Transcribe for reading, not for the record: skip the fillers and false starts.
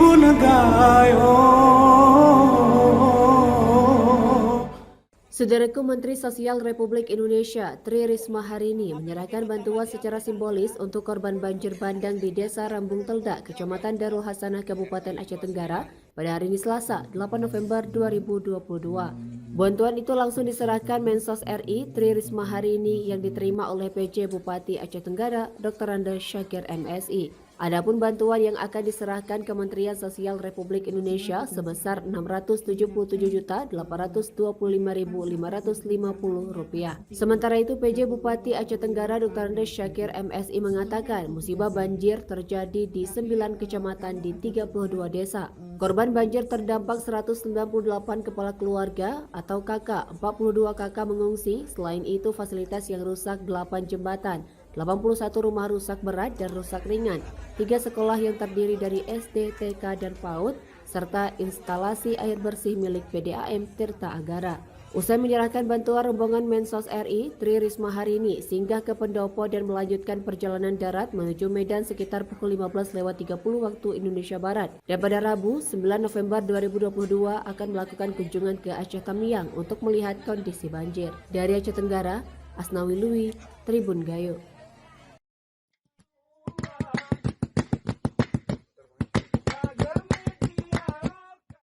Tribun Gayo. Saudaraku, Menteri Sosial Republik Indonesia Tri Risma hari ini menyerahkan bantuan secara simbolis untuk korban banjir bandang di Desa Rambung Teldak, Kecamatan Darul Hasanah, Kabupaten Aceh Tenggara pada hari ini Selasa, 8 November 2022. Bantuan itu langsung diserahkan Mensos RI Tri Risma hari ini yang diterima oleh PJ Bupati Aceh Tenggara Dr. Randa Syakir MSI. Adapun bantuan yang akan diserahkan Kementerian Sosial Republik Indonesia sebesar Rp677.825.550. Sementara itu PJ Bupati Aceh Tenggara Dr. Randa Syakir MSI mengatakan musibah banjir terjadi di 9 kecamatan di 32 desa. Korban banjir terdampak 198 kepala keluarga atau KK, 42 KK mengungsi. Selain itu fasilitas yang rusak 8 jembatan, 81 rumah rusak berat dan rusak ringan, 3 sekolah yang terdiri dari SD, TK, dan PAUD, serta instalasi air bersih milik PDAM Tirta Agara. Usai menyerahkan bantuan, rombongan Mensos RI Tri Risma hari ini singgah ke Pendopo dan melanjutkan perjalanan darat menuju Medan sekitar pukul 15.30 waktu Indonesia Barat. Dan pada Rabu 9 November 2022 akan melakukan kunjungan ke Aceh Tamiang untuk melihat kondisi banjir. Dari Aceh Tenggara, Asnawi Lui, Tribun Gayo.